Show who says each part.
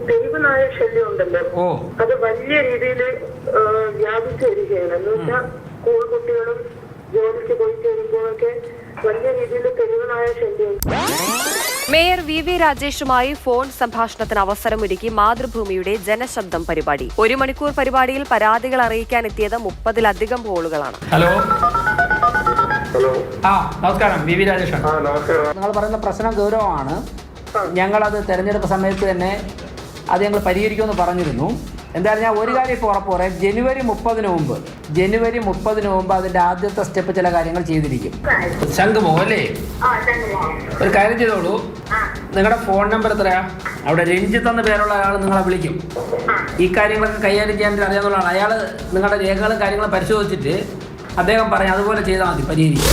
Speaker 1: തെരുവ് നായ ശല്യം ഉണ്ടല്ലോ, അത് വലിയ രീതിയിൽ വ്യാപിച്ചു വരികയാണ്. എന്ന് വെച്ചാൽ സ്കൂൾ കുട്ടികളും ജോലിക്ക് പോയി ചേരുമ്പോഴൊക്കെ വലിയ രീതിയിൽ തെരുവ് നായ ശല്യം.
Speaker 2: മേയർ വി രാജേഷുമായി ഫോൺ സംഭാഷണത്തിന് അവസരമൊരുക്കി മാതൃഭൂമിയുടെ ജനശബ്ദം പരിപാടി. 1 മണിക്കൂർ പരിപാടിയിൽ പരാതികൾ അറിയിക്കാനെത്തിയത് 30-ലധികം കോളുകളാണ്.
Speaker 3: ഹലോ
Speaker 1: ഹലോ,
Speaker 3: നമസ്കാരം. വി രാജേഷ്.
Speaker 4: നിങ്ങൾ പറയുന്ന പ്രശ്നം ഗൗരവമാണ്. ഞങ്ങളത് തെരഞ്ഞെടുപ്പ് സമയത്ത് തന്നെ അത് ഞങ്ങൾ പരിഹരിക്കുമെന്ന് പറഞ്ഞിരുന്നു. എന്തായാലും ഞാൻ ഒരു കാര്യം ഇപ്പോൾ ഉറപ്പ് പറയാം, ജനുവരി 30 മുമ്പ് അതിൻ്റെ ആദ്യത്തെ സ്റ്റെപ്പ് ചില കാര്യങ്ങൾ ചെയ്തിരിക്കും.
Speaker 3: ശംഖുമോ അല്ലേ? ഒരു കാര്യം ചെയ്തോളൂ, നിങ്ങളുടെ ഫോൺ നമ്പർ എത്രയാ? അവിടെ രഞ്ജിത്ത് എന്ന പേരുള്ള ഒരാൾ നിങ്ങളെ വിളിക്കും. ഈ കാര്യങ്ങളൊക്കെ കൈകാര്യം ചെയ്യാൻ അറിയാവുന്നതാണ്. അയാൾ നിങ്ങളുടെ രേഖകളും കാര്യങ്ങളും പരിശോധിച്ചിട്ട് അദ്ദേഹം പറയും അതുപോലെ ചെയ്താൽ മതി, പരിഹരിക്കും.